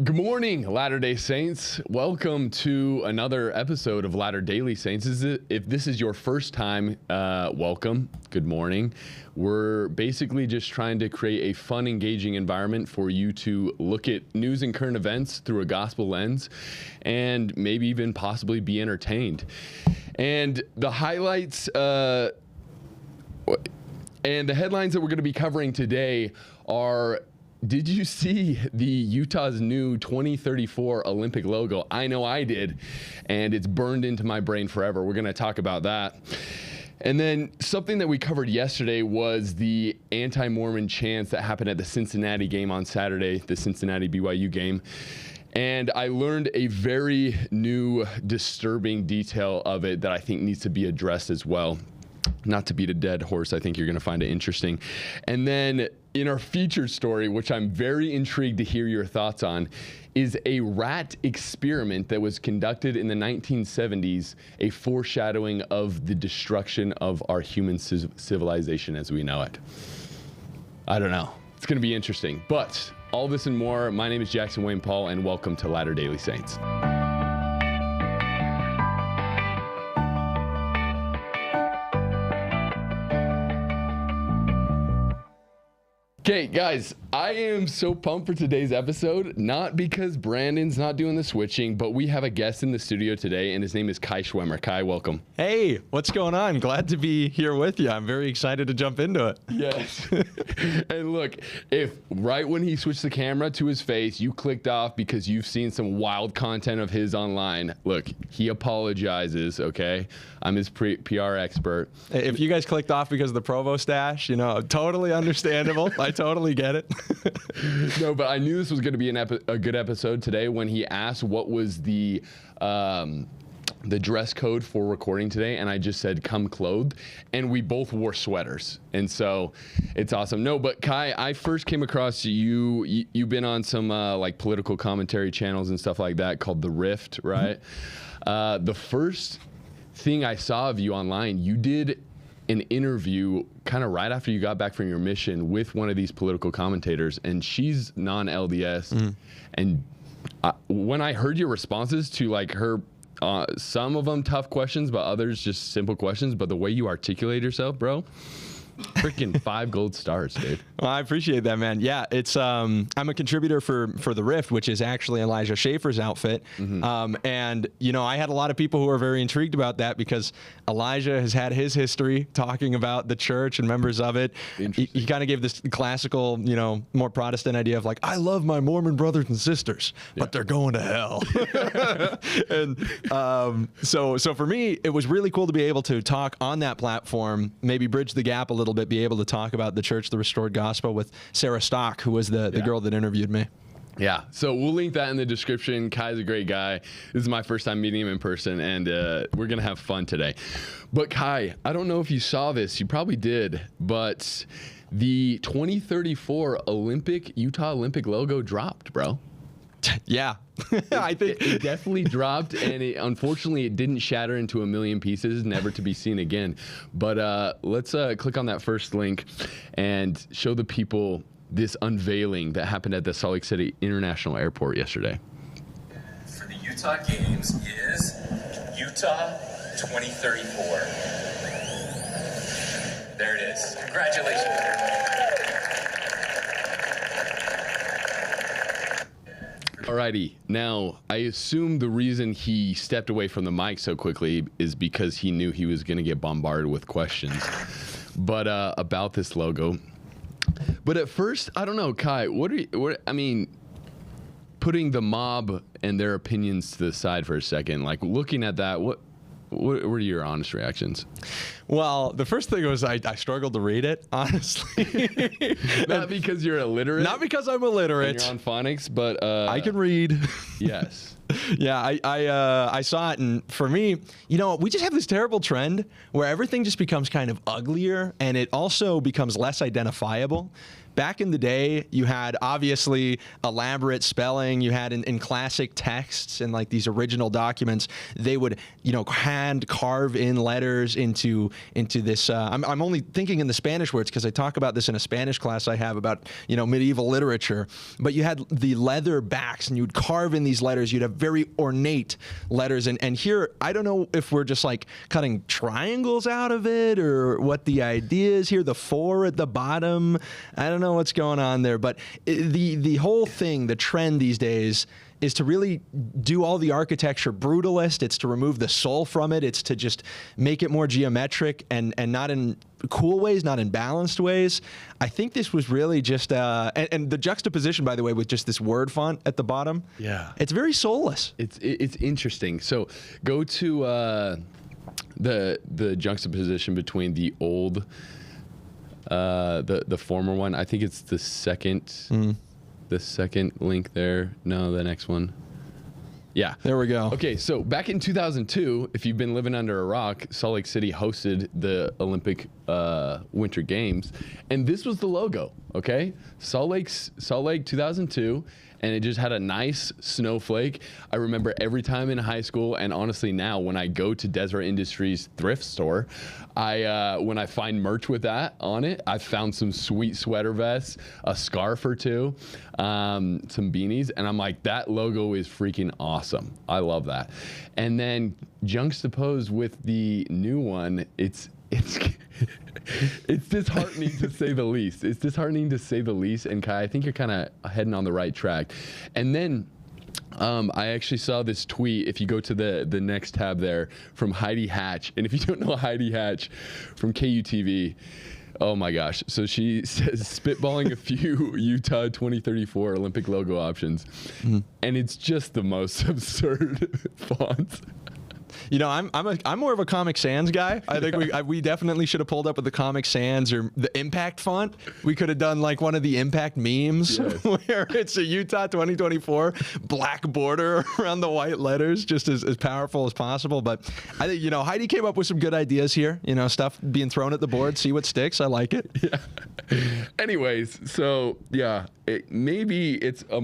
Good morning, Latter-day Saints. Welcome to another episode of Latter Daily Saints. If this is your first time, welcome. Good morning. We're basically just trying to create a fun, engaging environment for you to look at news and current events through a gospel lens and maybe even possibly be entertained. And the highlights and the headlines that we're going to be covering today are: did you see the Utah's new 2034 Olympic logo? I know I did, and it's burned into my brain forever. We're going to talk about that. And then something that we covered yesterday was the anti-Mormon chants that happened at the Cincinnati game on Saturday, the Cincinnati BYU game. And I learned a very new, disturbing detail of it that I think needs to be addressed as well. Not to beat a dead horse, I think you're going to find it interesting. And then in our featured story, which I'm very intrigued to hear your thoughts on, is a rat experiment that was conducted in the 1970s, a foreshadowing of the destruction of our human civilization as we know it. I don't know. It's going to be interesting. But all this and more, my name is Jackson Wayne Paul, and welcome to Latter Daily Saints. Okay, guys, I am so pumped for today's episode, not because Brandon's not doing the switching, but we have a guest in the studio today, and his name is Kai Schwemmer. Kai, welcome. Hey, what's going on? Glad to be here with you. I'm very excited to jump into it. Yes. And look, if right when he switched the camera to his face, you clicked off because you've seen some wild content of his online, look, he apologizes, okay? I'm his PR expert. If you guys clicked off because of the Provo stash, you know, totally understandable. I totally get it. No, but I knew this was going to be a good episode today when he asked what was the dress code for recording today, and I just said come clothed, and we both wore sweaters, and so it's awesome. No, but Kai, I first came across you. You've been on some like political commentary channels and stuff like that called The Rift, right? The first thing I saw of you online, you did an interview kind of right after you got back from your mission with one of these political commentators, and she's non-LDS. And when I heard your responses to like her, some of them tough questions, but others just simple questions, but the way you articulate yourself, bro, freaking 5 gold stars, dude. Well, I appreciate that, man. Yeah, it's I'm a contributor for The Rift, which is actually Elijah Schaefer's outfit. And, you know, I had a lot of people who are very intrigued about that because Elijah has had his history talking about the church and members of it. He kind of gave this classical, you know, more Protestant idea of like, I love my Mormon brothers and sisters, but they're going to hell. And so for me, it was really cool to be able to talk on that platform, maybe bridge the gap a little bit, be able to talk about the church, the restored gospel with Sarah Stock, who was the girl that interviewed me. Yeah, so we'll link that in the description. Kai's a great guy. This is my first time meeting him in person, and we're going to have fun today. But Kai, I don't know if you saw this. You probably did, but the 2034 Utah Olympic logo dropped, bro. Yeah. I think it definitely dropped, and unfortunately it didn't shatter into a million pieces, never to be seen again. But let's click on that first link and show the people this unveiling that happened at the Salt Lake City International Airport yesterday. For the Utah Games is Utah 2034. There it is. Congratulations, everyone. Alrighty, now I assume the reason he stepped away from the mic so quickly is because he knew he was going to get bombarded with questions, but about this logo. But at first, I don't know, Kai. I mean, putting the mob and their opinions to the side for a second, like looking at that, what were your honest reactions? Well, the first thing was I struggled to read it, honestly. Not because you're illiterate. Not because I'm illiterate. And you're on phonics, but I can read. Yes. Yeah, I saw it, and for me, you know, we just have this terrible trend where everything just becomes kind of uglier, and it also becomes less identifiable. back in the day, you had obviously elaborate spelling. You had in classic texts and like these original documents, they would, hand carve in letters into this. I'm only thinking in the Spanish words because I talk about this in a Spanish class I have about, medieval literature. But you had the leather backs and you'd carve in these letters. You'd have very ornate letters. And here, I don't know if we're just like cutting triangles out of it or what the idea is here. The 4 at the bottom. I don't know what's going on there. But the whole thing, the trend these days, is to really do all the architecture brutalist. It's to remove the soul from it. It's to just make it more geometric and not in cool ways, not in balanced ways. I think this was really just, and the juxtaposition, by the way, with just this word font at the bottom. Yeah. It's very soulless. It's interesting. So go to the juxtaposition between the old, the former one. I think it's the second. The second link there. No, the next one. Yeah. There we go. Okay, so back in 2002, if you've been living under a rock, Salt Lake City hosted the Olympic Winter Games, and this was the logo, okay? Salt Lake 2002, and it just had a nice snowflake. I remember every time in high school, and honestly now, when I go to Deseret Industries thrift store, when I find merch with that on it, I found some sweet sweater vests, a scarf or two, some beanies, and I'm like, that logo is freaking awesome. I love that. And then juxtaposed with the new one, it's it's disheartening to say the least. It's disheartening to say the least. And Kai, I think you're kind of heading on the right track. And then I actually saw this tweet, if you go to the next tab there, from Heidi Hatch. And if you don't know Heidi Hatch from KUTV, oh my gosh. So she says, spitballing a few Utah 2034 Olympic logo options. And it's just the most absurd font. I'm more of a Comic Sans guy. I think we definitely should have pulled up with the Comic Sans or the Impact font. We could have done like one of the Impact memes where it's a Utah 2024 black border around the white letters, just as powerful as possible. But I think, Heidi came up with some good ideas here, stuff being thrown at the board, see what sticks. I like it. Yeah. Anyways, so yeah, maybe it's a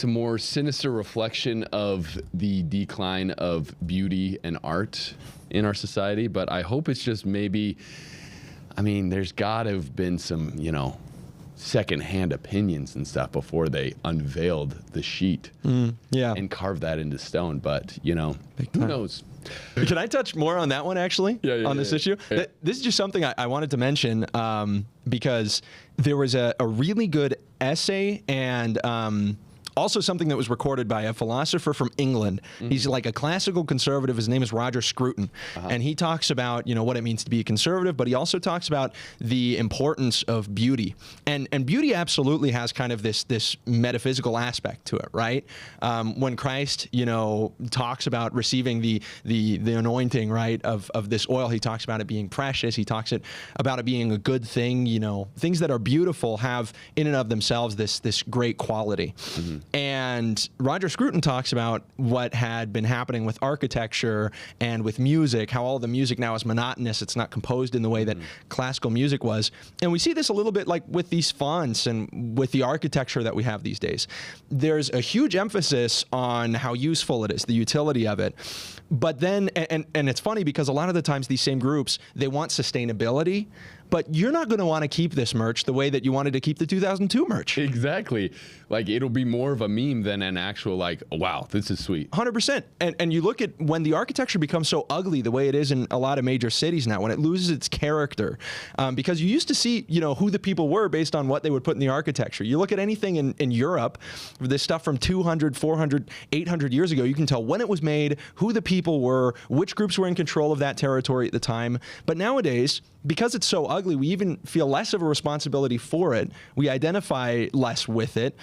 more sinister reflection of the decline of beauty and art in our society, but I hope it's just maybe, there's got to have been some, secondhand opinions and stuff before they unveiled the sheet and carved that into stone, but, who knows? Can I touch more on that one, actually, on this issue? Yeah. This is just something I wanted to mention because there was a really good essay and also something that was recorded by a philosopher from England. He's like a classical conservative. His name is Roger Scruton. And he talks about, what it means to be a conservative, but he also talks about the importance of beauty. And beauty absolutely has kind of this metaphysical aspect to it, right? When Christ, talks about receiving the anointing, right, of this oil, he talks about it being precious. He talks about it being a good thing. Things that are beautiful have in and of themselves this great quality. And Roger Scruton talks about what had been happening with architecture and with music, how all the music now is monotonous. It's not composed in the way that classical music was. And we see this a little bit like with these fonts and with the architecture that we have these days. There's a huge emphasis on how useful it is, the utility of it. But then, and it's funny because a lot of the times these same groups, they want sustainability, but you're not going to want to keep this merch the way that you wanted to keep the 2002 merch. Exactly. Like, it'll be more of a meme than an actual, like, oh, wow, this is sweet. 100%. And you look at when the architecture becomes so ugly the way it is in a lot of major cities now, when it loses its character, because you used to see, who the people were based on what they would put in the architecture. You look at anything in Europe, this stuff from 200, 400, 800 years ago, you can tell when it was made, who the people were, which groups were in control of that territory at the time. But nowadays, because it's so ugly, we even feel less of a responsibility for it. We identify less with it.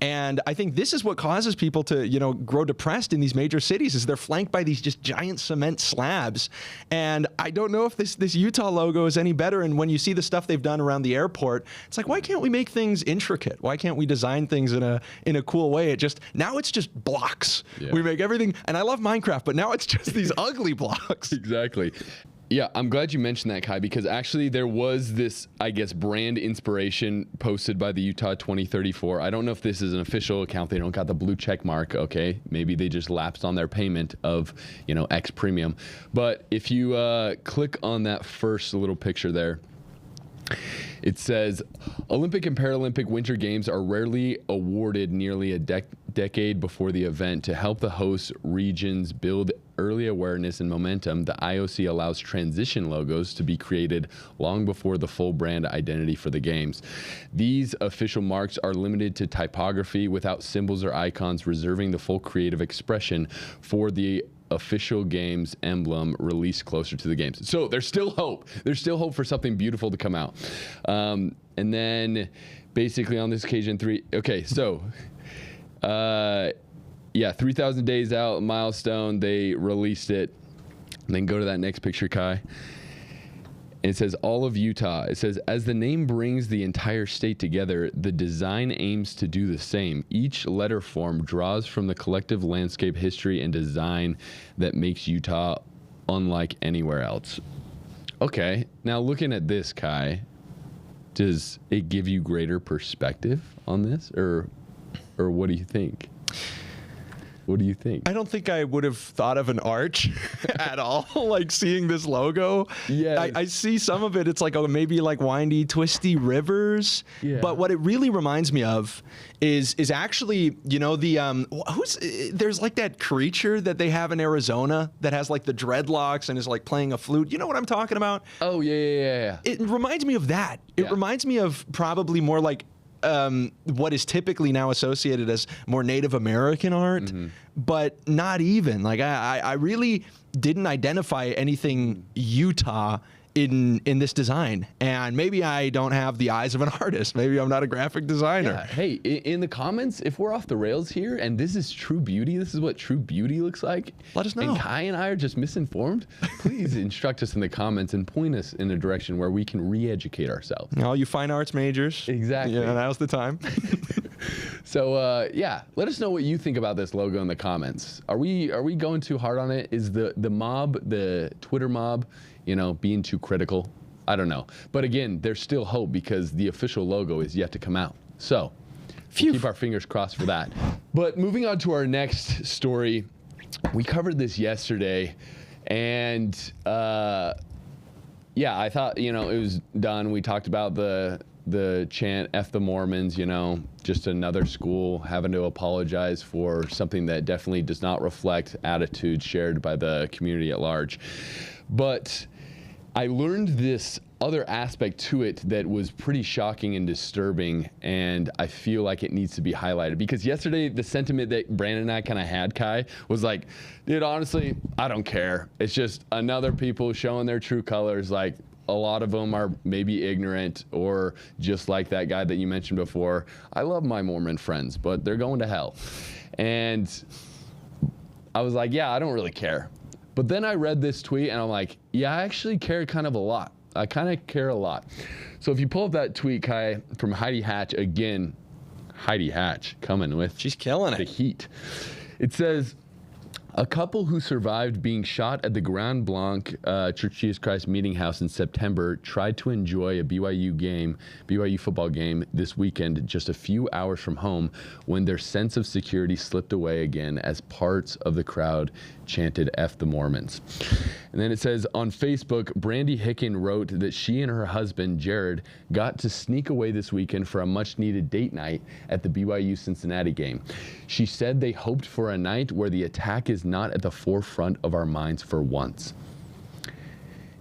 And I think this is what causes people to, grow depressed in these major cities, is they're flanked by these just giant cement slabs. And I don't know if this Utah logo is any better. And when you see the stuff they've done around the airport, it's like, why can't we make things intricate? Why can't we design things in a cool way? Now it's just blocks. Yeah. We make everything, and I love Minecraft, but now it's just these ugly blocks. Exactly. Yeah, I'm glad you mentioned that, Kai, because actually there was this, I guess, brand inspiration posted by the Utah 2034. I don't know if this is an official account. They don't got the blue check mark. Okay, maybe they just lapsed on their payment of, X premium. But if you click on that first little picture there, it says, Olympic and Paralympic Winter Games are rarely awarded nearly a decade before the event. To help the host regions build early awareness and momentum, the IOC allows transition logos to be created long before the full brand identity for the games. These official marks are limited to typography without symbols or icons, reserving the full creative expression for the official games emblem released closer to the games. So there's still hope. There's still hope for something beautiful to come out. And then basically on this occasion, 3,000 days out, milestone, they released it. And then go to that next picture, Kai. And it says, all of Utah. It says, as the name brings the entire state together, the design aims to do the same. Each letter form draws from the collective landscape, history, and design that makes Utah unlike anywhere else. Okay, now looking at this, Kai, does it give you greater perspective on this? Or what do you think? What do you think? I don't think I would have thought of an arch at all, like seeing this logo. Yeah, I see some of it. It's like maybe like windy, twisty rivers. Yeah. But what it really reminds me of is actually, there's like that creature that they have in Arizona that has like the dreadlocks and is like playing a flute. You know what I'm talking about? Oh, yeah. It reminds me of that. It reminds me of probably more like what is typically now associated as more Native American art, but not even. Like I really didn't identify anything Utah in this design, and maybe I don't have the eyes of an artist. Maybe I'm not a graphic designer. Yeah. Hey, in the comments, if we're off the rails here and this is true beauty, this is what true beauty looks like, let us know. And Kai and I are just misinformed, please instruct us in the comments and point us in a direction where we can re-educate ourselves. All you fine arts majors. Exactly. Yeah, now's the time. So let us know what you think about this logo in the comments. Are we going too hard on it? Is the mob, the Twitter mob, being too critical? I don't know. But again, there's still hope because the official logo is yet to come out. So we'll keep our fingers crossed for that. But moving on to our next story, we covered this yesterday, and I thought, it was done. We talked about the chant, F the Mormons, just another school having to apologize for something that definitely does not reflect attitudes shared by the community at large. But I learned this other aspect to it that was pretty shocking and disturbing, and I feel like it needs to be highlighted. Because yesterday, the sentiment that Brandon and I kind of had, Kai, was like, dude, honestly, I don't care. It's just another people showing their true colors. Like, a lot of them are maybe ignorant or just like that guy that you mentioned before. I love my Mormon friends, but they're going to hell. And I was like, yeah, I don't really care. But then I read this tweet and I'm like, yeah, I actually care kind of a lot. I kind of care a lot. So if you pull up that tweet, Kai, from Heidi Hatch, again, Heidi Hatch coming with she's killing the it. heat. It says, a couple who survived being shot at the Grand Blanc Church of Jesus Christ Meeting House in September tried to enjoy a BYU football game this weekend just a few hours from home when their sense of security slipped away again as parts of the crowd chanted F the Mormons. And then it says, on Facebook, Brandy Hicken wrote that she and her husband, Jared, got to sneak away this weekend for a much-needed date night at the BYU Cincinnati game. She said they hoped for a night where the attack is not at the forefront of our minds for once.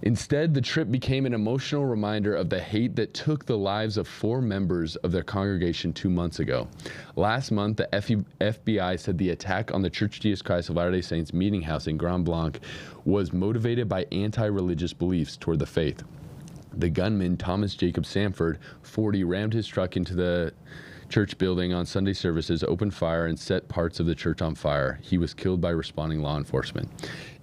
Instead, the trip became an emotional reminder of the hate that took the lives of 4 members of their congregation 2 months ago. Last month, the FBI said the attack on the Church of Jesus Christ of Latter-day Saints meeting house in Grand Blanc was motivated by anti-religious beliefs toward the faith. The gunman, Thomas Jacob Sanford, 40, rammed his truck into the church building on Sunday services, opened fire, and set parts of the church on fire. He was killed by responding law enforcement.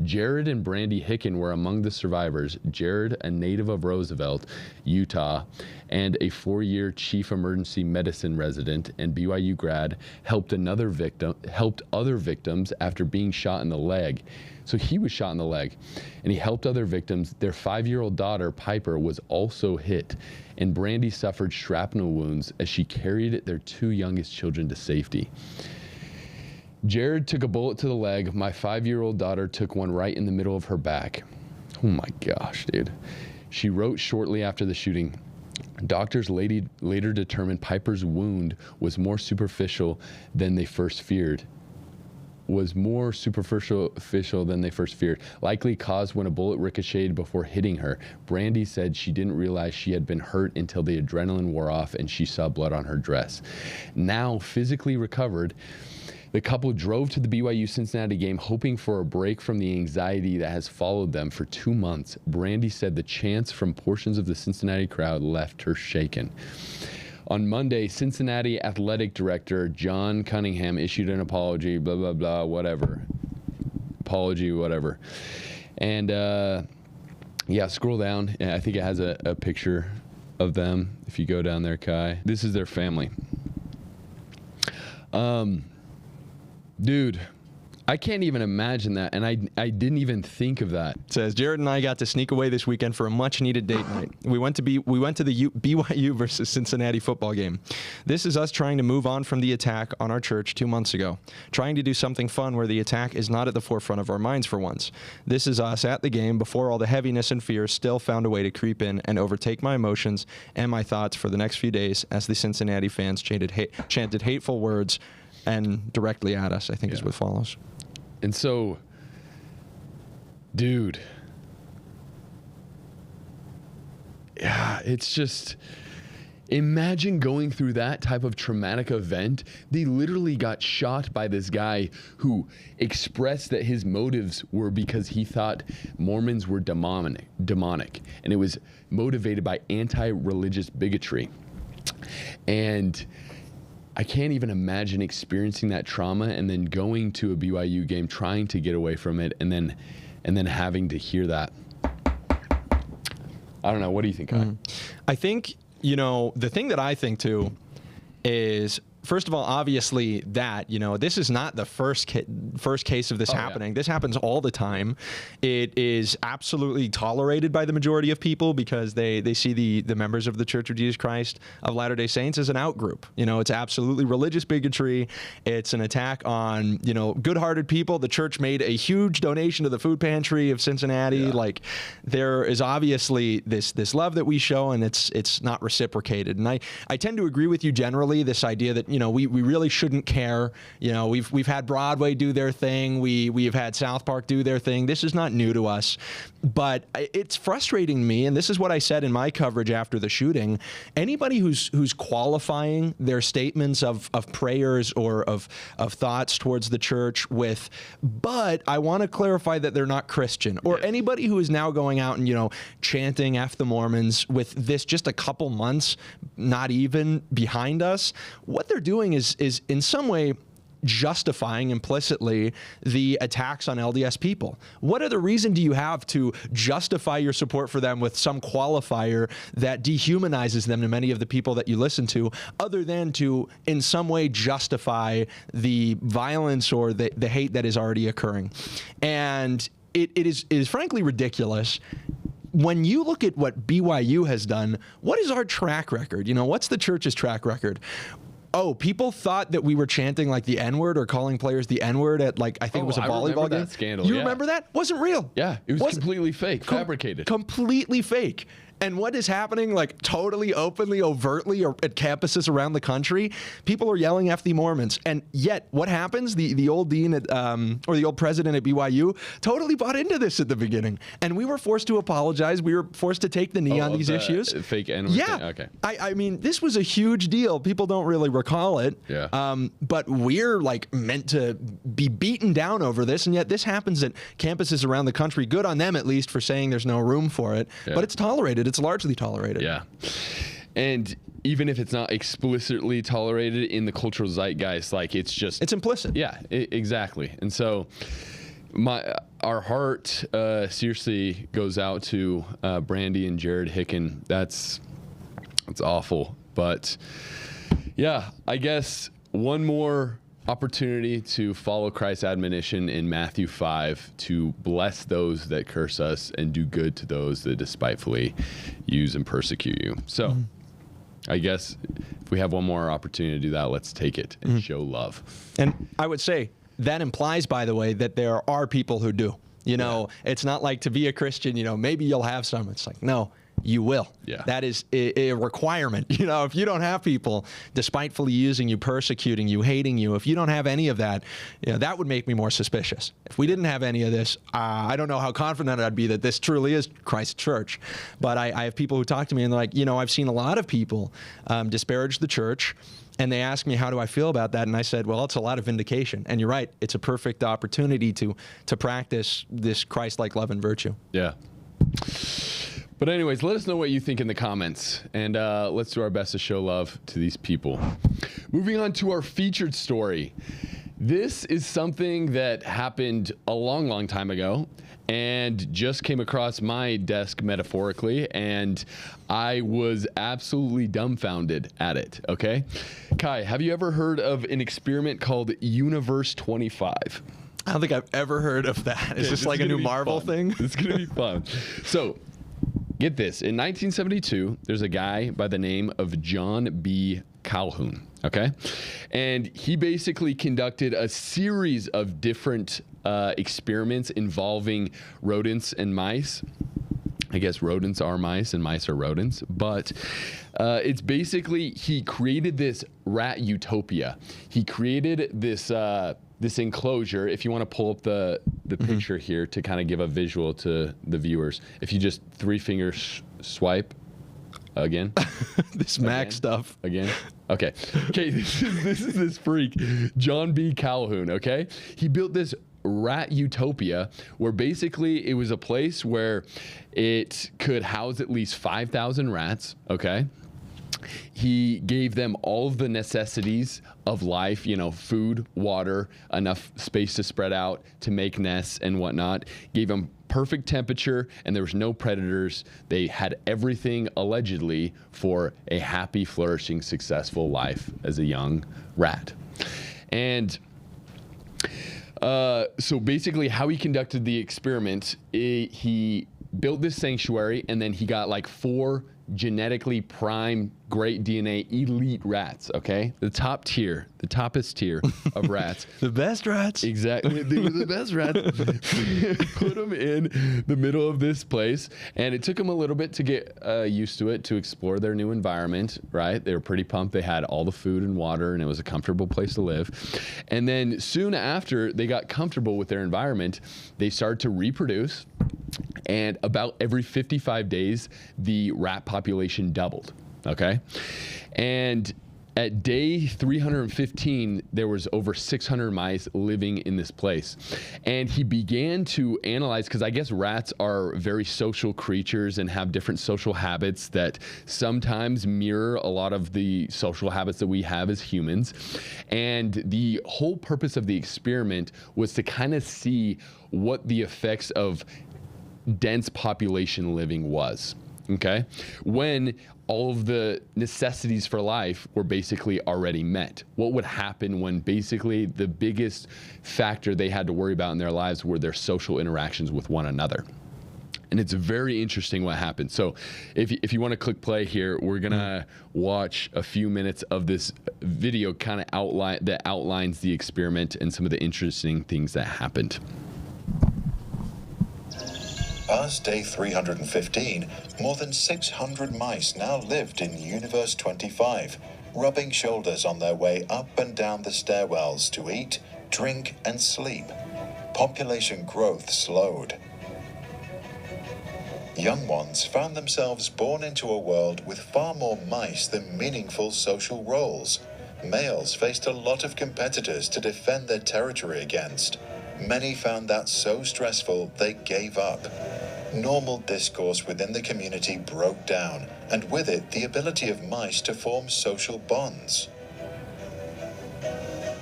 Jared and Brandy Hicken were among the survivors. Jared, a native of Roosevelt, Utah, and a 4-year chief emergency medicine resident and BYU grad, helped other victims after being shot in the leg. So he was shot in the leg, and he helped other victims. Their 5-year-old daughter, Piper, was also hit, and Brandy suffered shrapnel wounds as she carried their 2 youngest children to safety. Jared took a bullet to the leg. My 5-year-old daughter took one right in the middle of her back. Oh my gosh, dude. She wrote shortly after the shooting, doctors later determined Piper's wound was more superficial than they first feared. Likely caused when a bullet ricocheted before hitting her. Brandy said she didn't realize she had been hurt until the adrenaline wore off and she saw blood on her dress. Now physically recovered, the couple drove to the BYU Cincinnati game hoping for a break from the anxiety that has followed them for 2 months. Brandy said the chants from portions of the Cincinnati crowd left her shaken. On Monday, Cincinnati athletic director John Cunningham issued an apology, blah, blah, blah, whatever. Apology, whatever. And, yeah, scroll down. I think it has a picture of them. If you go down there, Kai. This is their family. Dude, I can't even imagine that, and I didn't even think of that. It says, Jared and I got to sneak away this weekend for a much-needed date night. We went to the BYU versus Cincinnati football game. This is us trying to move on from the attack on our church 2 months ago, trying to do something fun where the attack is not at the forefront of our minds for once. This is us at the game before all the heaviness and fear still found a way to creep in and overtake my emotions and my thoughts for the next few days as the Cincinnati fans chanted hateful words and directly at us, I think is what follows. And so, dude, yeah, it's just, imagine going through that type of traumatic event. They literally got shot by this guy who expressed that his motives were because he thought Mormons were demonic, and it was motivated by anti-religious bigotry. And I can't even imagine experiencing that trauma and then going to a BYU game, trying to get away from it, and then having to hear that. I don't know. What do you think, Kai? I think, the thing that I think too is, first of all, obviously that, this is not the first case of this happening. Yeah. This happens all the time. It is absolutely tolerated by the majority of people because they see the members of the Church of Jesus Christ of Latter-day Saints as an out-group. It's absolutely religious bigotry. It's an attack on, good-hearted people. The church made a huge donation to the food pantry of Cincinnati. Yeah. Like, there is obviously this love that we show, and it's not reciprocated. And I tend to agree with you generally, this idea that, we really shouldn't care. We've had Broadway do their thing. We've had South Park do their thing. This is not new to us. But it's frustrating me, and this is what I said in my coverage after the shooting. Anybody who's qualifying their statements of prayers or of thoughts towards the church with, but I want to clarify that they're not Christian, or anybody who is now going out and, chanting F the Mormons with this just a couple months, not even behind us, what they're doing is in some way justifying implicitly the attacks on LDS people. What other reason do you have to justify your support for them with some qualifier that dehumanizes them to many of the people that you listen to, other than to in some way justify the violence or the hate that is already occurring? And it is frankly ridiculous. When you look at what BYU has done, what is our track record? What's the church's track record? Oh, people thought that we were chanting like the N-word or calling players the N-word at I think it was a volleyball game. That scandal. You remember that? Wasn't real. Yeah, it was completely fake, fabricated. Completely fake. And what is happening, totally openly, overtly, or at campuses around the country? People are yelling F the Mormons. And yet, what happens? The old dean or the old president at BYU totally bought into this at the beginning. And we were forced to apologize. We were forced to take the knee on these issues. Fake N-word thing? Okay. I mean, this was a huge deal. People don't really recall it. Yeah. But we're meant to be beaten down over this. And yet this happens at campuses around the country. Good on them, at least, for saying there's no room for it. Yeah. But it's tolerated. It's largely tolerated. Yeah. And even if it's not explicitly tolerated in the cultural zeitgeist, it's implicit. Yeah, exactly. And so our heart seriously goes out to Brandy and Jared Hicken. That's awful. But yeah, I guess one more opportunity to follow Christ's admonition in Matthew 5 to bless those that curse us and do good to those that despitefully use and persecute you. So I guess if we have one more opportunity to do that, let's take it and show love. And I would say that implies, by the way, that there are people who do. You know, it's not like to be a Christian, you know, maybe you'll have some. It's like, no, you will. Yeah. That is a requirement. You know, if you don't have people despitefully using you, persecuting you, hating you, if you don't have any of that, you know, that would make me more suspicious. If we didn't have any of this, I don't know how confident I'd be that this truly is Christ's church. But I have people who talk to me and they're like, you know, I've seen a lot of people disparage the church. And they asked me, how do I feel about that? And I said, well, it's a lot of vindication. And you're right. It's a perfect opportunity to practice this Christ-like love and virtue. Yeah. But anyways, let us know what you think in the comments. And let's do our best to show love to these people. Moving on to our featured story. This is something that happened a long, long time ago and just came across my desk metaphorically, and I was absolutely dumbfounded at it, okay? Kai, have you ever heard of an experiment called Universe 25? I don't think I've ever heard of that. Is this like a new Marvel thing? It's going to be fun. So, get this. In 1972, there's a guy by the name of John B. Calhoun, okay? And he basically conducted a series of different experiments involving rodents and mice. I guess rodents are mice and mice are rodents, but it's basically, he created this rat utopia. He created this this enclosure. If you want to pull up the picture here to kind of give a visual to the viewers, if you just 3-finger swipe again. This Mac stuff. Again. Okay. Okay, this is this freak, John B. Calhoun, okay? He built this rat utopia where basically it was a place where it could house at least 5,000 rats, okay? He gave them all of the necessities of life, you know, food, water, enough space to spread out, to make nests and whatnot. Gave them perfect temperature, and there was no predators. They had everything, allegedly, for a happy, flourishing, successful life as a young rat. And so basically how he conducted the experiment, he built this sanctuary, and then he got like 4 genetically prime, great DNA, elite rats, okay? The toppest tier of rats. The best rats. Exactly. They were the best rats. Put them in the middle of this place, and it took them a little bit to get used to it, to explore their new environment, right? They were pretty pumped. They had all the food and water, and it was a comfortable place to live. And then soon after they got comfortable with their environment, they started to reproduce, and about every 55 days, the rat population doubled, okay? And at day 315, there was over 600 mice living in this place. And he began to analyze, because I guess rats are very social creatures and have different social habits that sometimes mirror a lot of the social habits that we have as humans. And the whole purpose of the experiment was to kind of see what the effects of dense population living was, okay? When all of the necessities for life were basically already met. What would happen when basically the biggest factor they had to worry about in their lives were their social interactions with one another? And it's very interesting what happened. So if you want to click play here, we're gonna watch a few minutes of this video kind of that outlines the experiment and some of the interesting things that happened. Past day 315, more than 600 mice now lived in Universe 25, rubbing shoulders on their way up and down the stairwells to eat, drink, and sleep. Population growth slowed. Young ones found themselves born into a world with far more mice than meaningful social roles. Males faced a lot of competitors to defend their territory against. Many found that so stressful they gave up. Normal discourse within the community broke down, and with it, the ability of mice to form social bonds.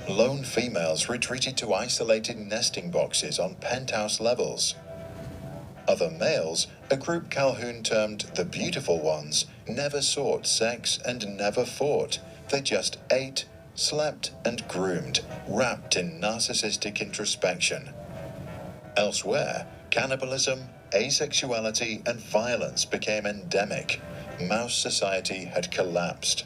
Lone females retreated to isolated nesting boxes on penthouse levels. Other males, a group Calhoun termed the beautiful ones, never sought sex and never fought. They just ate, slept, and groomed, wrapped in narcissistic introspection. Elsewhere, cannibalism, asexuality, and violence became endemic. Mouse society had collapsed.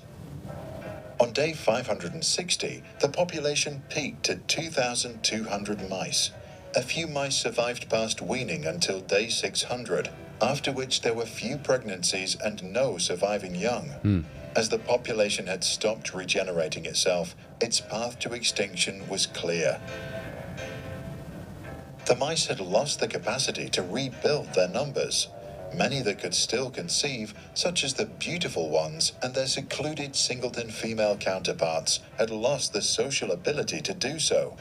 On day 560, the population peaked at 2,200 mice. A few mice survived past weaning until day 600, after which there were few pregnancies and no surviving young. As the population had stopped regenerating itself, its path to extinction was clear. The mice had lost the capacity to rebuild their numbers. Many that could still conceive, such as the beautiful ones and their secluded singleton female counterparts, had lost the social ability to do so.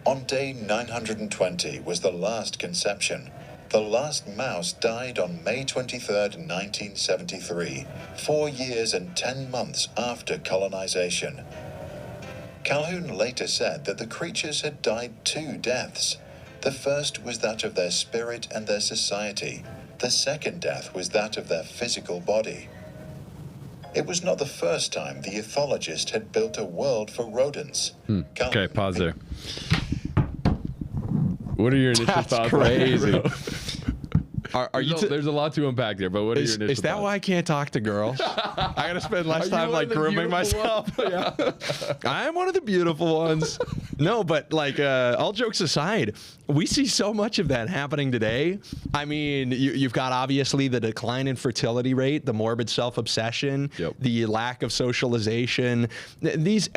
On day 920 was the last conception. The last mouse died on May 23, 1973, 4 years and 10 months after colonization. Calhoun later said that the creatures had died 2 deaths. The first was that of their spirit and their society. The second death was that of their physical body. It was not the first time the ethologist had built a world for rodents. Okay, pause there. What are your initial That's thoughts? crazy. Are you? There's a lot to unpack there, but what are your initial Is that thoughts? why I can't talk to girls? I gotta spend less time like grooming myself. I'm one of the beautiful ones. No, but like all jokes aside, we see so much of that happening today. I mean, you've got obviously the decline in fertility rate, the morbid self-obsession, the lack of socialization. These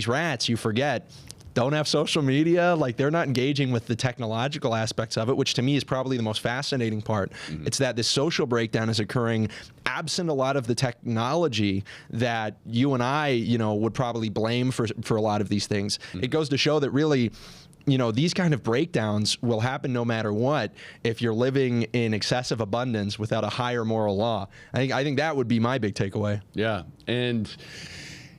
rats, you forget, don't have social media. Like, they're not engaging with the technological aspects of it, which to me is probably the most fascinating part. It's that this social breakdown is occurring absent a lot of the technology that you and I, would probably blame for a lot of these things. It goes to show that really, these kind of breakdowns will happen no matter what if you're living in excessive abundance without a higher moral law. I think that would be my big takeaway. Yeah, and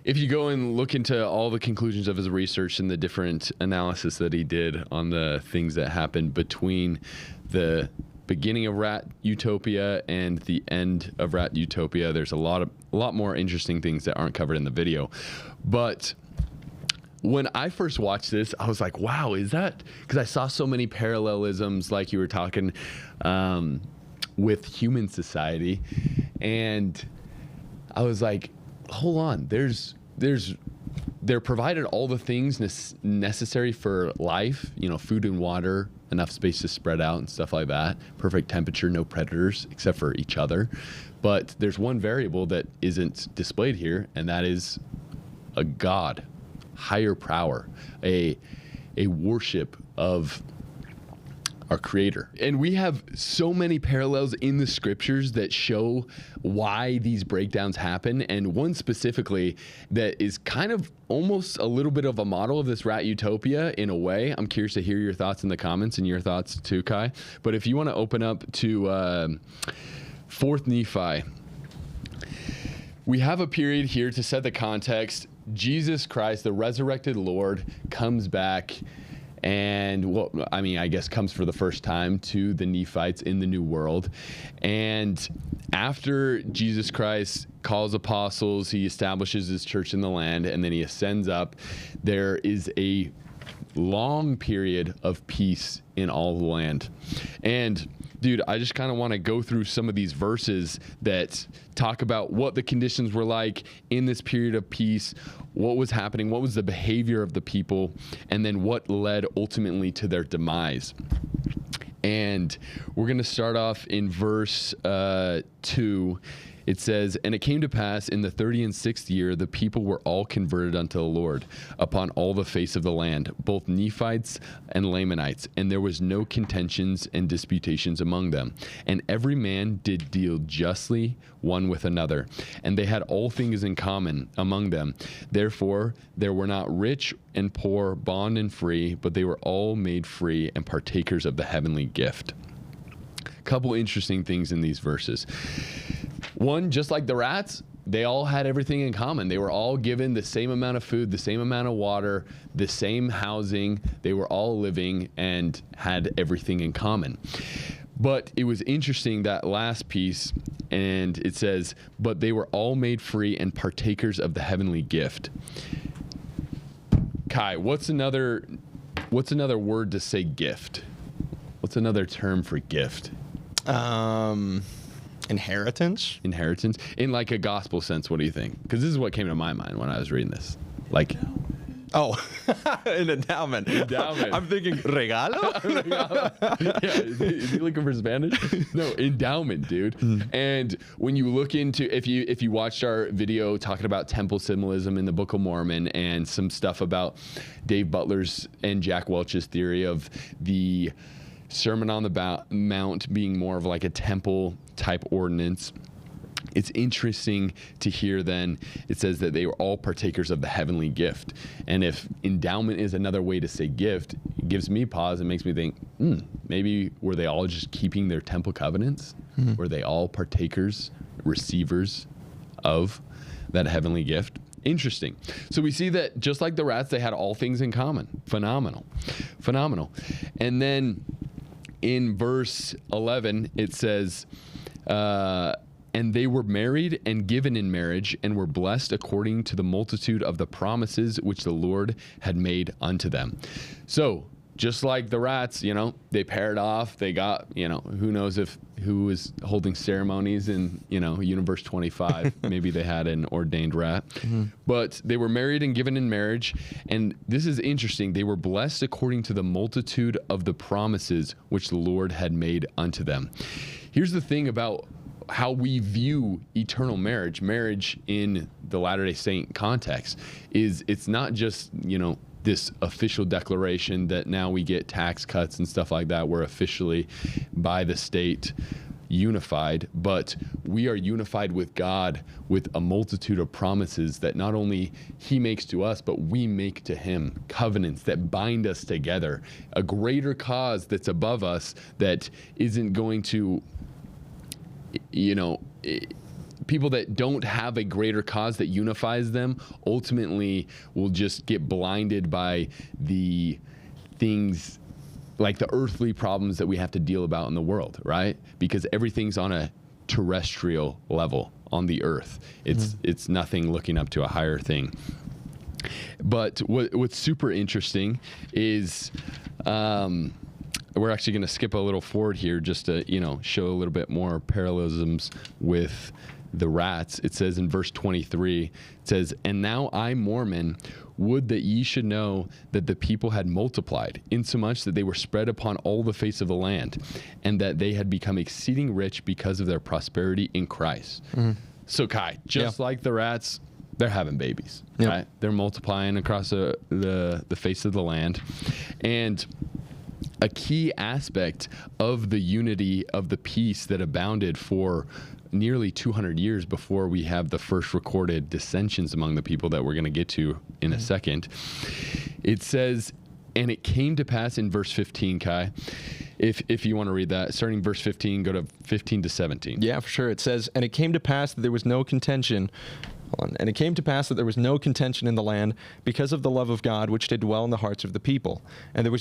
if you go and look into all the conclusions of his research and the different analysis that he did on the things that happened between the beginning of Rat Utopia and the end of Rat Utopia, there's a lot more interesting things that aren't covered in the video. But when I first watched this, I was like, wow, is that, because I saw so many parallelisms, like you were talking, with human society, and I was like, hold on, they're provided all the things necessary for life, food and water, enough space to spread out and stuff like that, perfect temperature, no predators except for each other. But there's one variable that isn't displayed here, and that is a God, higher power, a worship of our creator. And we have so many parallels in the scriptures that show why these breakdowns happen, and one specifically that is kind of almost a little bit of a model of this Rat Utopia in a way. I'm curious to hear your thoughts in the comments, and your thoughts too, Kai. But if you want to open up to 4th Nephi, we have a period here to set the context. Jesus Christ, the resurrected Lord, comes back and, I guess comes for the first time to the Nephites in the New World. And after Jesus Christ calls apostles, he establishes his church in the land, and then he ascends up. There is a long period of peace in all the land. And dude, I just kind of want to go through some of these verses that talk about what the conditions were like in this period of peace, what was happening, what was the behavior of the people, and then what led ultimately to their demise. And we're going to start off in verse 2. It says, "And it came to pass in the 36th year, the people were all converted unto the Lord upon all the face of the land, both Nephites and Lamanites, and there was no contentions and disputations among them. And every man did deal justly one with another, and they had all things in common among them. Therefore there were not rich and poor, bond and free, but they were all made free and partakers of the heavenly gift." Couple interesting things in these verses. One, just like the rats, they all had everything in common. They were all given the same amount of food, the same amount of water, the same housing. They were all living and had everything in common. But it was interesting, that last piece, and it says, but they were all made free and partakers of the heavenly gift. Kai, what's another word to say gift? What's another term for gift? Inheritance? Inheritance? In like a gospel sense, what do you think? Because this is what came to my mind when I was reading this. Like, oh, an endowment. Endowment. I'm thinking regalo? Yeah, is he looking for Spanish? No, endowment, dude. And when you look into, if you watched our video talking about temple symbolism in the Book of Mormon and some stuff about Dave Butler's and Jack Welch's theory of the Sermon on the Mount being more of like a temple type ordinance, it's interesting to hear then it says that they were all partakers of the heavenly gift. And if endowment is another way to say gift, it gives me pause and makes me think, maybe were they all just keeping their temple covenants? Were they all partakers, receivers of that heavenly gift? Interesting. So we see that just like the rats, they had all things in common. Phenomenal. And then in verse 11, it says, and they were married and given in marriage and were blessed according to the multitude of the promises which the Lord had made unto them. So just like the rats, they paired off. They got, who knows who was holding ceremonies in, Universe 25. Maybe they had an ordained rat. But they were married and given in marriage. And this is interesting. They were blessed according to the multitude of the promises which the Lord had made unto them. Here's the thing about how we view eternal marriage in the Latter-day Saint context is it's not just, this official declaration that now we get tax cuts and stuff like that. We're officially by the state unified, but we are unified with God with a multitude of promises that not only he makes to us, but we make to him, covenants that bind us together, a greater cause that's above us that isn't going to, people that don't have a greater cause that unifies them ultimately will just get blinded by the things like the earthly problems that we have to deal about in the world, right? Because everything's on a terrestrial level on the earth. It's nothing looking up to a higher thing. But what's super interesting is we're actually going to skip a little forward here just to, show a little bit more parallelisms with the rats. It says in verse 23, it says, and now I, Mormon, would that ye should know that the people had multiplied, insomuch that they were spread upon all the face of the land, and that they had become exceeding rich because of their prosperity in Christ. So Kai, just like the rats, they're having babies, right? They're multiplying across the face of the land. And a key aspect of the unity of the peace that abounded for nearly 200 years before we have the first recorded dissensions among the people that we're going to get to in a second. It says, and it came to pass in verse 15, Kai, if you want to read that, starting verse 15, go to 15 to 17. Yeah, for sure. It says, and it came to pass that there was no contention. And it came to pass that there was no contention in the land because of the love of God which did dwell in the hearts of the people. And there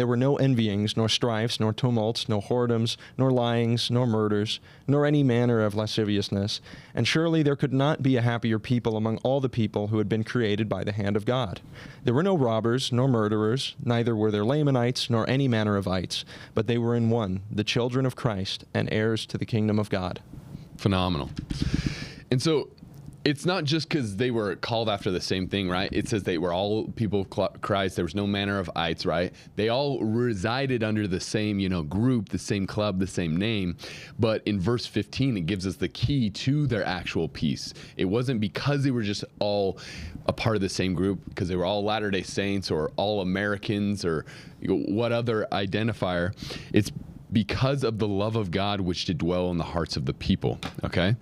were no envyings, nor strifes, nor tumults, nor whoredoms, nor lyings, nor murders, nor any manner of lasciviousness. And surely there could not be a happier people among all the people who had been created by the hand of God. There were no robbers, nor murderers, neither were there Lamanites, nor any manner of ites, but they were in one, the children of Christ, and heirs to the kingdom of God. Phenomenal. And so it's not just because they were called after the same thing, right? It says they were all people of Christ. There was no manner of ites, right? They all resided under the same, group, the same club, the same name. But in verse 15, it gives us the key to their actual peace. It wasn't because they were just all a part of the same group, because they were all Latter-day Saints or all Americans or what other identifier. It's because of the love of God which did dwell in the hearts of the people, okay?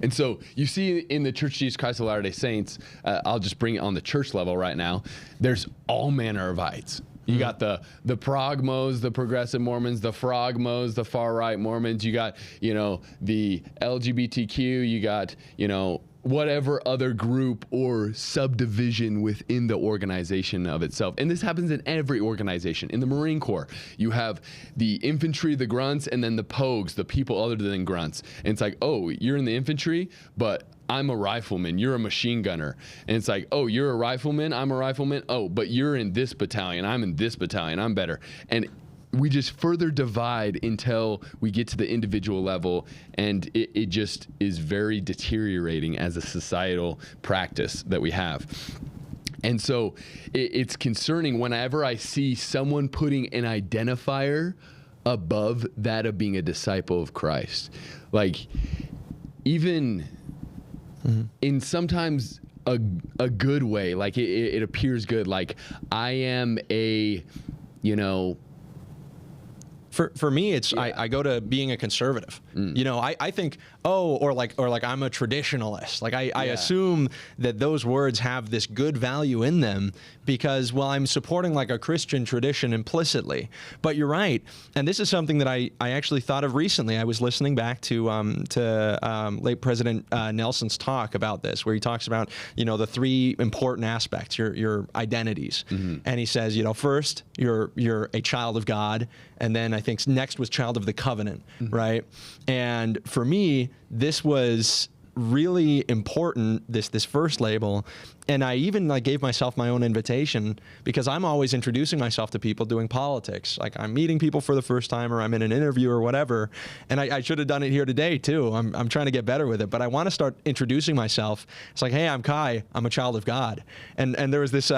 And so you see in the Church of Jesus Christ of Latter-day Saints, I'll just bring it on the church level right now, there's all manner of ites. You got the progmos, the progressive Mormons, the frogmos, the far right Mormons. You got, the LGBTQ. You got, whatever other group or subdivision within the organization of itself. And this happens in every organization. In the Marine Corps, you have the infantry, the grunts, and then the pogues, the people other than grunts. And it's like, oh, you're in the infantry, but I'm a rifleman, you're a machine gunner. And it's like, oh, you're a rifleman, I'm a rifleman. Oh, but you're in this battalion, I'm in this battalion, I'm better. And we just further divide until we get to the individual level, and it just is very deteriorating as a societal practice that we have. And so it's concerning whenever I see someone putting an identifier above that of being a disciple of Christ. Like, even in sometimes a good way, like it appears good, like I am a, For me, it's I go to being a conservative. I think, or like I'm a traditionalist. Like I assume that those words have this good value in them because, well, I'm supporting like a Christian tradition implicitly. But you're right, and this is something that I actually thought of recently. I was listening back to late President Nelson's talk about this, where he talks about the three important aspects, your identities, and he says, first you're a child of God, and then I think next was child of the covenant, right? And for me, this was really important, this first label. And I even gave myself my own invitation because I'm always introducing myself to people doing politics. Like I'm meeting people for the first time or I'm in an interview or whatever. And I should have done it here today too. I'm trying to get better with it, but I want to start introducing myself. It's like, hey, I'm Kai. I'm a child of God. And there was this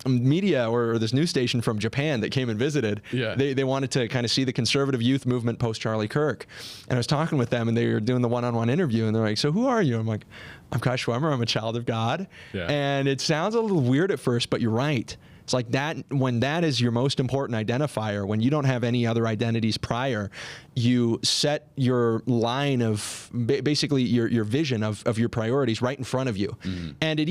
media or this news station from Japan that came and visited. Yeah. They wanted to kind of see the conservative youth movement post Charlie Kirk. And I was talking with them and they were doing the one-on-one interview and they're like, so who are you? I'm like, I'm Kai Schwemmer. I'm a child of God. Yeah. And it sounds a little weird at first, but you're right. It's like that when that is your most important identifier, when you don't have any other identities prior, you set your line of basically your vision of your priorities right in front of you. And it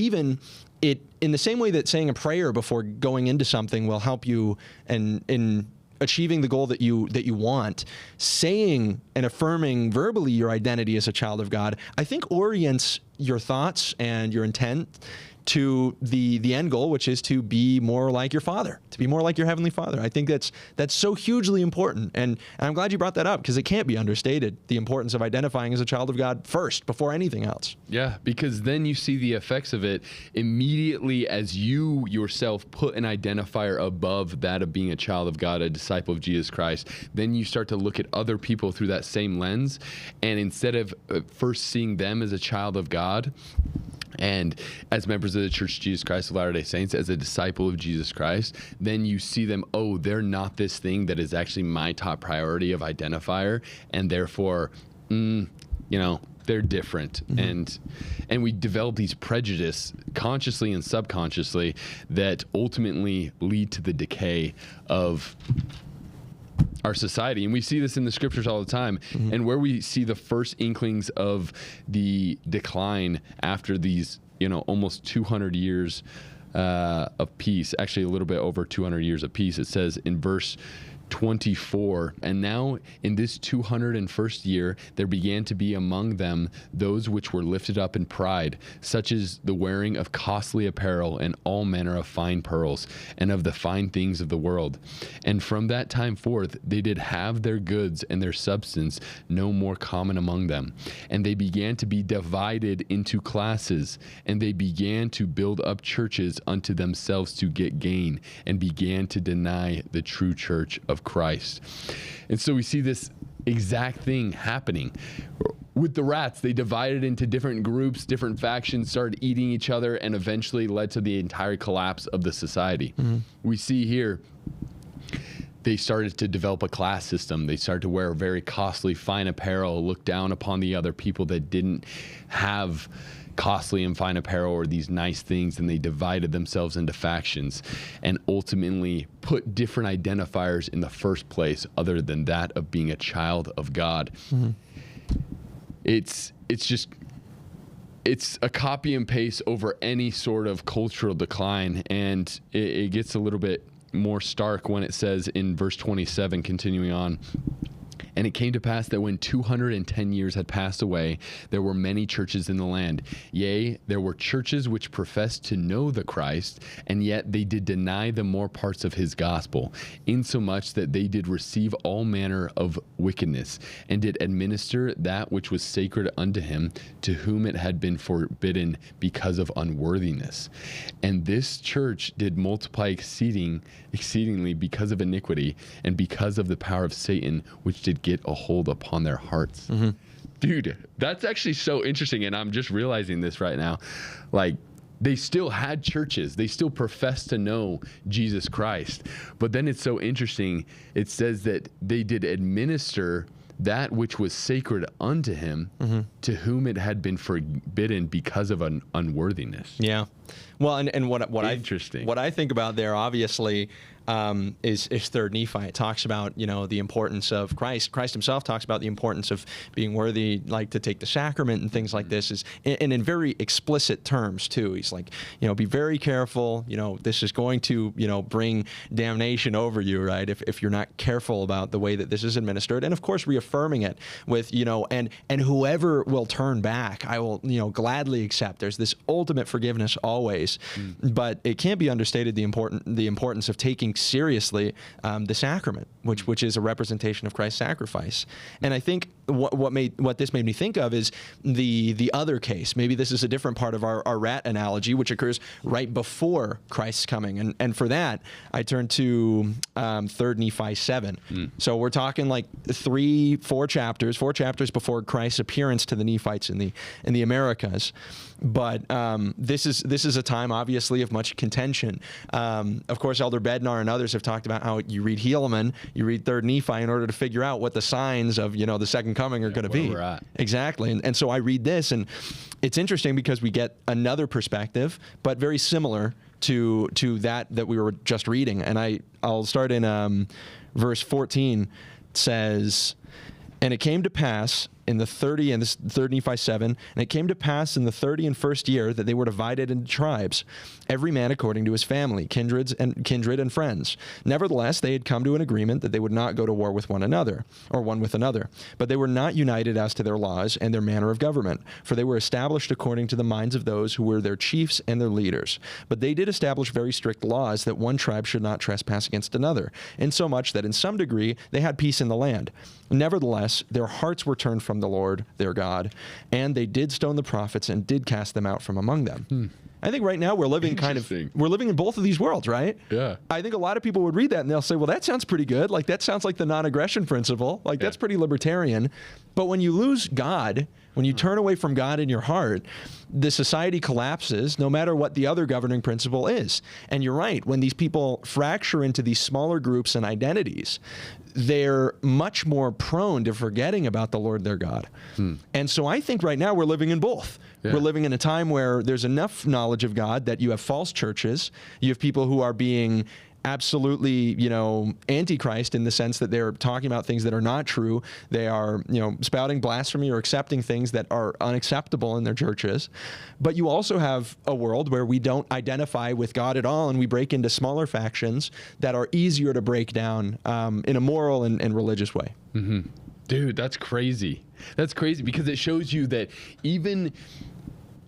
in the same way that saying a prayer before going into something will help you in achieving the goal that you want, saying and affirming verbally your identity as a child of God, I think orients your thoughts and your intent to the end goal, which is to be more like your Father, to be more like your Heavenly Father. I think that's so hugely important. And I'm glad you brought that up because it can't be understated, the importance of identifying as a child of God first, before anything else. Yeah, because then you see the effects of it immediately as you yourself put an identifier above that of being a child of God, a disciple of Jesus Christ. Then you start to look at other people through that same lens. And instead of first seeing them as a child of God, and as members of the Church of Jesus Christ of Latter-day Saints, as a disciple of Jesus Christ, then you see them, oh, they're not this thing that is actually my top priority of identifier, and therefore, they're different. And we develop these prejudices consciously and subconsciously that ultimately lead to the decay of our society. And we see this in the scriptures all the time. And where we see the first inklings of the decline after these, almost 200 years of peace, actually a little bit over 200 years of peace, it says in verse 24, and now in this 201st year there began to be among them those which were lifted up in pride, such as the wearing of costly apparel and all manner of fine pearls and of the fine things of the world. And from that time forth they did have their goods and their substance no more common among them. And they began to be divided into classes, and they began to build up churches unto themselves to get gain, and began to deny the true church of Christ. And so we see this exact thing happening with the rats. They divided into different groups, different factions, started eating each other, and eventually led to the entire collapse of the society. We see here they started to develop a class system. They started to wear very costly, fine apparel, look down upon the other people that didn't have costly and fine apparel or these nice things, and they divided themselves into factions and ultimately put different identifiers in the first place other than that of being a child of God. It's a copy and paste over any sort of cultural decline, and it gets a little bit more stark when it says in verse 27, continuing on, and it came to pass that when 210 years had passed away, there were many churches in the land. Yea, there were churches which professed to know the Christ, and yet they did deny the more parts of his gospel, insomuch that they did receive all manner of wickedness, and did administer that which was sacred unto him, to whom it had been forbidden because of unworthiness. And this church did multiply exceedingly because of iniquity, and because of the power of Satan, which did get a hold upon their hearts. Dude, that's actually so interesting, and I'm just realizing this right now. Like, they still had churches. They still professed to know Jesus Christ. But then it's so interesting. It says that they did administer that which was sacred unto him, to whom it had been forbidden because of an unworthiness. Yeah. Well, and what Interesting. what I think about there, obviously, is Third Nephi. It talks about, the importance of Christ. Christ himself talks about the importance of being worthy, like to take the sacrament and things like this, and in very explicit terms too. He's like, be very careful. This is going to, bring damnation over you, right? If you're not careful about the way that this is administered, and of course reaffirming it with, and whoever will turn back, I will, gladly accept. There's this ultimate forgiveness always, but it can't be understated the importance of taking seriously the sacrament, which is a representation of Christ's sacrifice. And I think what this made me think of is the other case. Maybe this is a different part of our rat analogy, which occurs right before Christ's coming. And for that, I turn to 3 Nephi 7. So we're talking like 4 chapters before Christ's appearance to the Nephites in the Americas. But this is a time, obviously, of much contention. Of course, Elder Bednar and others have talked about how you read Helaman, you read 3 Nephi in order to figure out what the signs of the second coming are going to be. We're at. Exactly. And so I read this, and it's interesting because we get another perspective, but very similar to that we were just reading. And I'll start in verse 14. It says, and it came to pass in the 30, and this 3 Nephi 7, and it came to pass in the 31st year that they were divided into tribes, every man according to his family, kindred and friends. Nevertheless, they had come to an agreement that they would not go to war with one another, or one with another. But they were not united as to their laws and their manner of government, for they were established according to the minds of those who were their chiefs and their leaders. But they did establish very strict laws that one tribe should not trespass against another, insomuch that in some degree they had peace in the land. Nevertheless, their hearts were turned from the Lord, their God, and they did stone the prophets and did cast them out from among them. I think right now we're living in both of these worlds, right? Yeah. I think a lot of people would read that and they'll say, well, that sounds pretty good. Like, that sounds like the non-aggression principle. Like, that's pretty libertarian. But when you lose God, when you turn away from God in your heart, the society collapses no matter what the other governing principle is. And you're right. When these people fracture into these smaller groups and identities, they're much more prone to forgetting about the Lord their God. And so I think right now we're living in both. We're living in a time where there's enough knowledge of God that you have false churches. You have people who are being absolutely, antichrist in the sense that they're talking about things that are not true. They are, spouting blasphemy or accepting things that are unacceptable in their churches. But you also have a world where we don't identify with God at all, and we break into smaller factions that are easier to break down in a moral and religious way. Dude, that's crazy. That's crazy because it shows you that even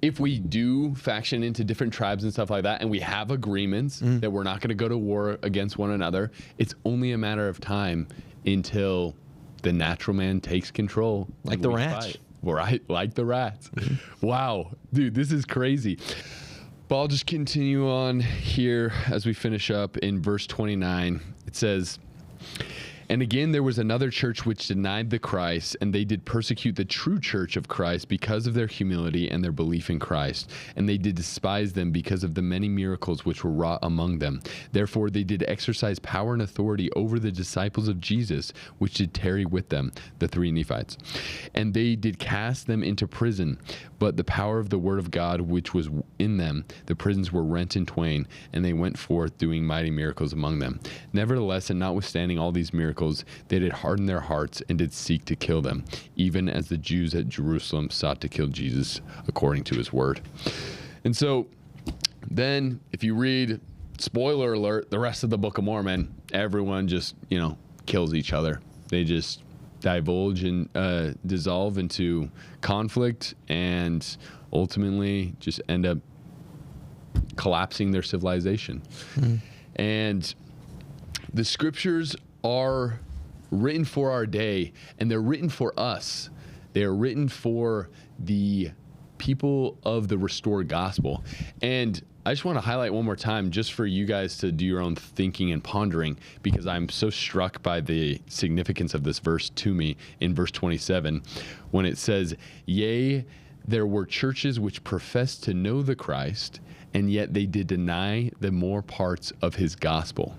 if we do faction into different tribes and stuff like that, and we have agreements that we're not going to go to war against one another, it's only a matter of time until the natural man takes control. Like the rats. Fight. Right, like the rats. Wow, dude, this is crazy. But I'll just continue on here as we finish up in verse 29. It says, and again, there was another church which denied the Christ, and they did persecute the true church of Christ because of their humility and their belief in Christ. And they did despise them because of the many miracles which were wrought among them. Therefore, they did exercise power and authority over the disciples of Jesus, which did tarry with them, the 3 Nephites. And they did cast them into prison. But the power of the word of God, which was in them, the prisons were rent in twain, and they went forth doing mighty miracles among them. Nevertheless, and notwithstanding all these miracles, they did harden their hearts and did seek to kill them, even as the Jews at Jerusalem sought to kill Jesus according to his word. And so then if you read spoiler alert, the rest of the Book of Mormon, everyone just, kills each other. They just divulge and dissolve into conflict and ultimately just end up collapsing their civilization. And the scriptures are written for our day, and they're written for us. They are written for the people of the restored gospel. And I just want to highlight one more time, just for you guys to do your own thinking and pondering, because I'm so struck by the significance of this verse to me in verse 27, when it says, "Yea, there were churches which professed to know the Christ, and yet they did deny the more parts of his gospel."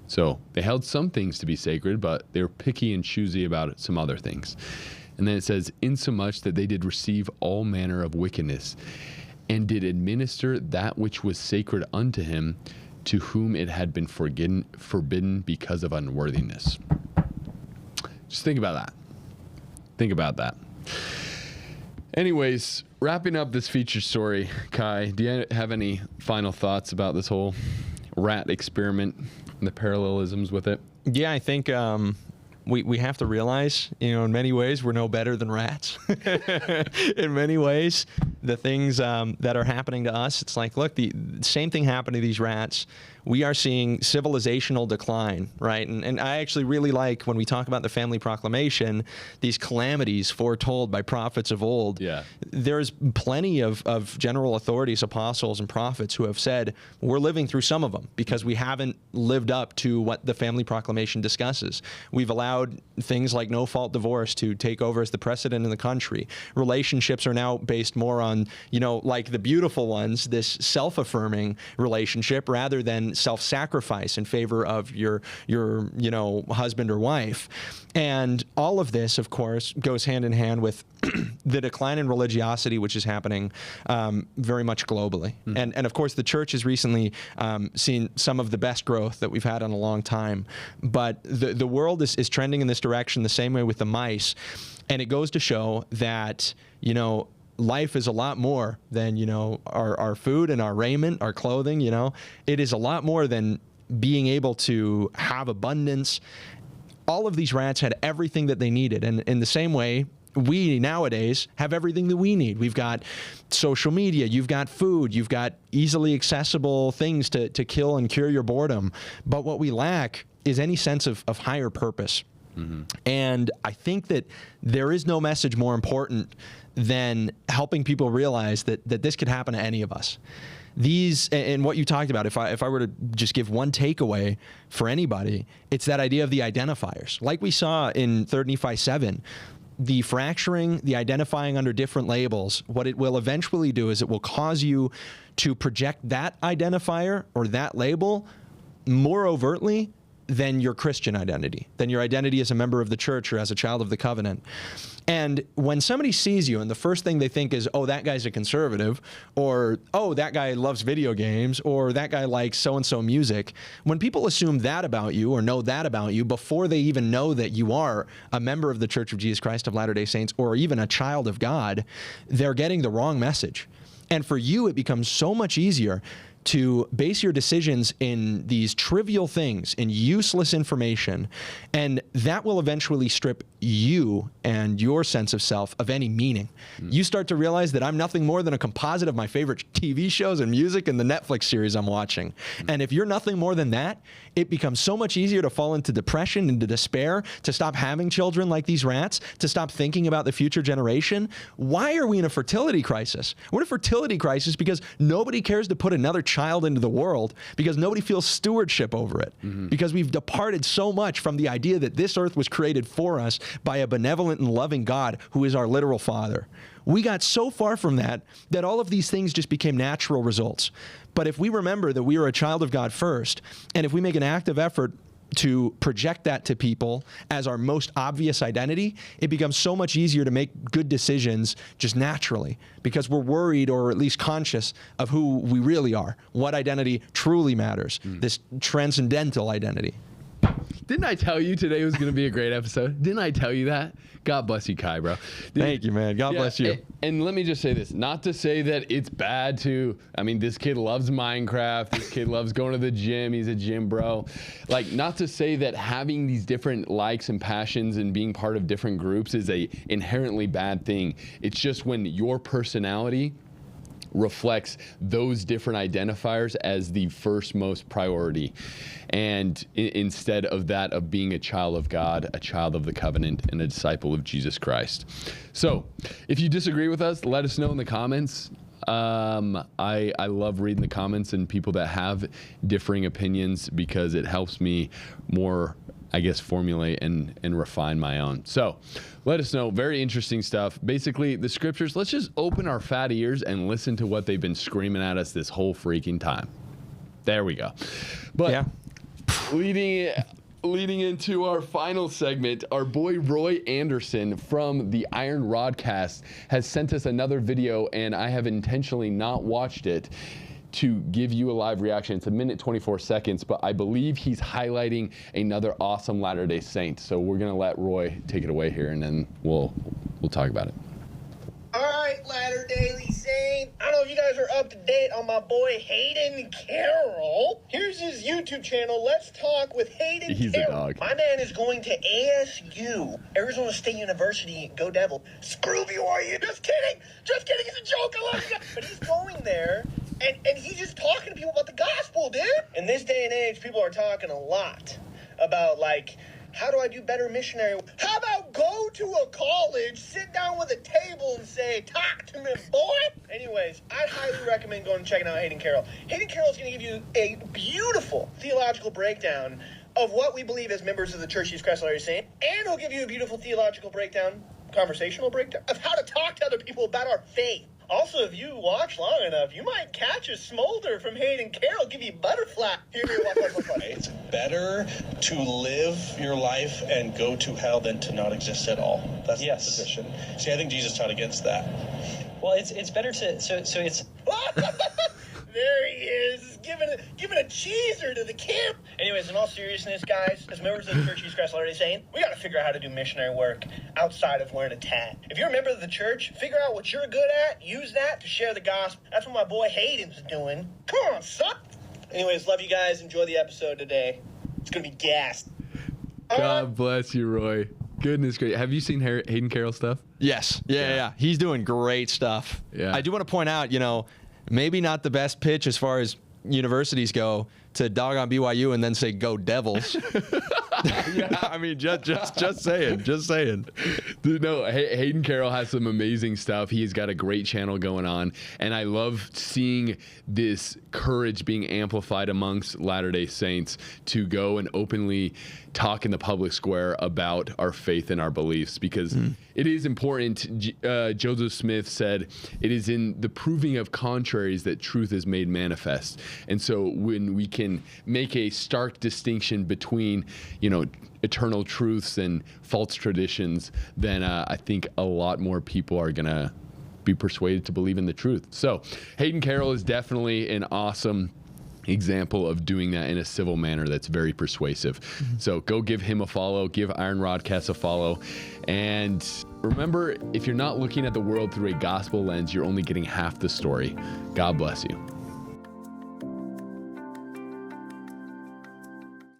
So they held some things to be sacred, but they were picky and choosy about some other things. And then it says, "Insomuch that they did receive all manner of wickedness, and did administer that which was sacred unto him, to whom it had been forbidden because of unworthiness." Just think about that. Think about that. Anyways, wrapping up this feature story, Kai, do you have any final thoughts about this whole rat experiment and the parallelisms with it? Yeah, I think we have to realize, in many ways, we're no better than rats. In many ways, the things that are happening to us, it's like, look, the same thing happened to these rats. We are seeing civilizational decline, right? And I actually really like, when we talk about the family proclamation, these calamities foretold by prophets of old. Yeah. There's plenty of general authorities, apostles, and prophets who have said, we're living through some of them because we haven't lived up to what the family proclamation discusses. We've allowed things like no-fault divorce to take over as the precedent in the country. Relationships are now based more on, like the beautiful ones, this self-affirming relationship rather than self-sacrifice in favor of your husband or wife. And all of this, of course, goes hand in hand with the decline in religiosity, which is happening very much globally. And of course, the church has recently seen some of the best growth that we've had in a long time. But the world is trending in this direction the same way with the mice. And it goes to show that, life is a lot more than, our food and our raiment, our clothing, It is a lot more than being able to have abundance. All of these rats had everything that they needed. And in the same way, we nowadays have everything that we need. We've got social media, you've got food, you've got easily accessible things to kill and cure your boredom. But what we lack is any sense of higher purpose. And I think that there is no message more important than helping people realize that this could happen to any of us. These, and what you talked about, if I were to just give one takeaway for anybody, it's that idea of the identifiers. Like we saw in 3 Nephi 7, the fracturing, the identifying under different labels, what it will eventually do is it will cause you to project that identifier or that label more overtly than your Christian identity, than your identity as a member of the church or as a child of the covenant. And when somebody sees you and the first thing they think is, oh, that guy's a conservative, or, oh, that guy loves video games, or that guy likes so-and-so music, when people assume that about you or know that about you before they even know that you are a member of the Church of Jesus Christ of Latter-day Saints or even a child of God, they're getting the wrong message. And for you, it becomes so much easier to base your decisions in these trivial things, in useless information, and that will eventually strip you and your sense of self of any meaning. You start to realize that I'm nothing more than a composite of my favorite TV shows and music and the Netflix series I'm watching. And if you're nothing more than that, it becomes so much easier to fall into depression, into despair, to stop having children like these rats, to stop thinking about the future generation. Why are we in a fertility crisis? We're in a fertility crisis because nobody cares to put another child into the world, because nobody feels stewardship over it, because we've departed so much from the idea that this earth was created for us by a benevolent and loving God who is our literal Father. We got so far from that all of these things just became natural results. But if we remember that we are a child of God first, and if we make an active effort to project that to people as our most obvious identity, it becomes so much easier to make good decisions just naturally, because we're worried or at least conscious of who we really are, what identity truly matters, this transcendental identity. Didn't I tell you today was going to be a great episode? Didn't I tell you that? God bless you, Kai, bro. Thank you, man. God bless you. And let me just say this, not to say that it's bad to, I mean, this kid loves Minecraft. This kid loves going to the gym. He's a gym bro. Like, not to say that having these different likes and passions and being part of different groups is a inherently bad thing. It's just when your personality reflects those different identifiers as the first most priority, and instead of that of being a child of God, a child of the covenant, and a disciple of Jesus Christ. So if you disagree with us, let us know in the comments. I love reading the comments and people that have differing opinions, because it helps me more, I guess, formulate and refine my own. So let us know. Very interesting stuff. Basically, the scriptures, let's just open our fat ears and listen to what they've been screaming at us this whole freaking time. There we go. But Yeah. leading into our final segment, our boy Roy Anderson from the Iron Rodcast has sent us another video, and I have intentionally not watched it to give you a live reaction. It's 1 minute 24 seconds, but I believe he's highlighting another awesome Latter-day Saint. So we're gonna let Roy take it away here, and then we'll talk about it. All right, Latter-day Saint. I don't know if you guys are up to date on my boy Hayden Carroll. Here's his YouTube channel. Let's talk with Hayden He's a Carroll. dog. My man is going to ASU, Arizona State University. Go Devil. Screw BYU. Just kidding. Just kidding. It's a joke. I love you guys. But he's going there. And he's just talking to people about the gospel, dude. In this day and age, people are talking a lot about, like, how do I do better missionary? How about go to a college, sit down with a table and say, talk to me, boy? Anyways, I'd highly recommend going and checking out Hayden Carroll. Hayden Carroll is going to give you a beautiful theological breakdown of what we believe as members of the Church of Jesus Christ of Latter-day Saints, and he'll give you a beautiful theological breakdown, conversational breakdown, of how to talk to other people about our faith. Also, if you watch long enough, you might catch a smolder from Hayden Carroll, give you a butterfly. Here, watch. It's better to live your life and go to hell than to not exist at all. That's the position. See, I think Jesus taught against that. Well, it's better to so it's. There he is, giving a cheeser to the camp. Anyways, in all seriousness, guys, as members of the Church of Jesus Christ of Latter-day Saints, we got to figure out how to do missionary work outside of wearing a tat. If you're a member of the church, figure out what you're good at, use that to share the gospel. That's what my boy Hayden's doing. Come on, son. Anyways, love you guys. Enjoy the episode today. It's going to be gassed. God bless you, Roy. Goodness gracious. Have you seen Hayden Carroll stuff? Yes. Yeah. He's doing great stuff. Yeah. I do want to point out, maybe not the best pitch as far as universities go to dog on BYU and then say go Devils. I mean, just saying. Dude, no, Hayden Carroll has some amazing stuff. He's got a great channel going on, and I love seeing this courage being amplified amongst Latter-day Saints to go and openly talk in the public square about our faith and our beliefs, because it is important. Joseph Smith said, it is in the proving of contraries that truth is made manifest. And so when we can make a stark distinction between, eternal truths and false traditions, then I think a lot more people are going to be persuaded to believe in the truth. So Hayden Carroll is definitely an awesome example of doing that in a civil manner that's very persuasive. So go give him a follow, give Iron Rodcast a follow, and remember, if you're not looking at the world through a gospel lens, you're only getting half the story. God bless you.